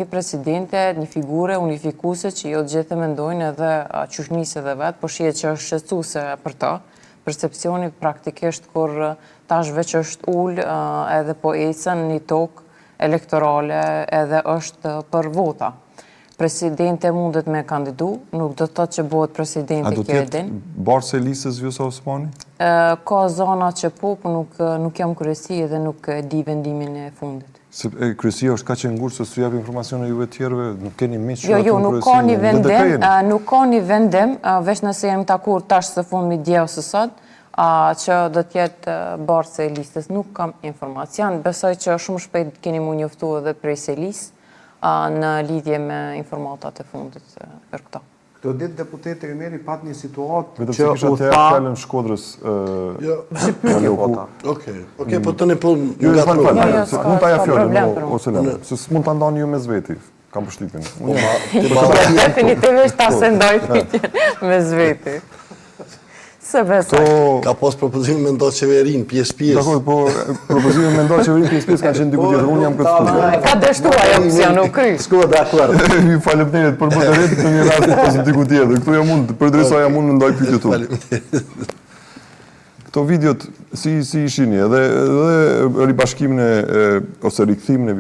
Presidente, një figure unifikuse që jo gjithë mendojnë edhe qyshnisë edhe vetë, por shihet që është shqetësuese për të. Percepcioni praktikisht kur tash veç është ullë edhe po ecën një tokë elektorale edhe është për vota. Presidente mundet me kandidu, nuk do të thotë që bëhet presidente kjo e din. A do tjetë barse e listës Vjosa Osmani? Ka zona që po nuk jam kryesi edhe nuk di vendimin e fundit. Kryesia është ka që ngurë se su jap informacione juve tjerëve, nuk keni miqë që Jo, atë në nuk ka një vendim, kryesinë? nuk ka një vendim, veç nëse jem takur tash së fund mi dje ose sot, që do tjetë barse e listës. Nuk kam informacion, besoj që shumë shpejt keni mu njoftu edhe prej se listë, në lidhje me informatat e fundit për këto. Këto ditë deputeti Remeri pat një situatë Vetëm që se kisha u të tha... fjallën Shkodrës... Si pyetje po ta? Okej, po të një punë Ju nga e falë, trumë. mund të aja fjallën, problem, ose lëmë, se s'mund të ndani ju me zveti, kam përshtypin. Definitivisht ta se ndoj pyetjen me zveti. Se besoj. Ka pos propozim me ndohë qeverin, pjesë. Dakor, po propozime me ndohë qeverin pjesë kanë qenë diku tjetër, unë jam këtë studio. Ka dështuar ajo opsion, nuk kry. Shkua dhe akuar. Ju falemderit për moderatë në një rast pas diku tjetër. Këtu jam unë, përdrisa jam unë në ndaj pyetjet tu. Këto videot si ishini edhe ribashkimin ose rikthimin e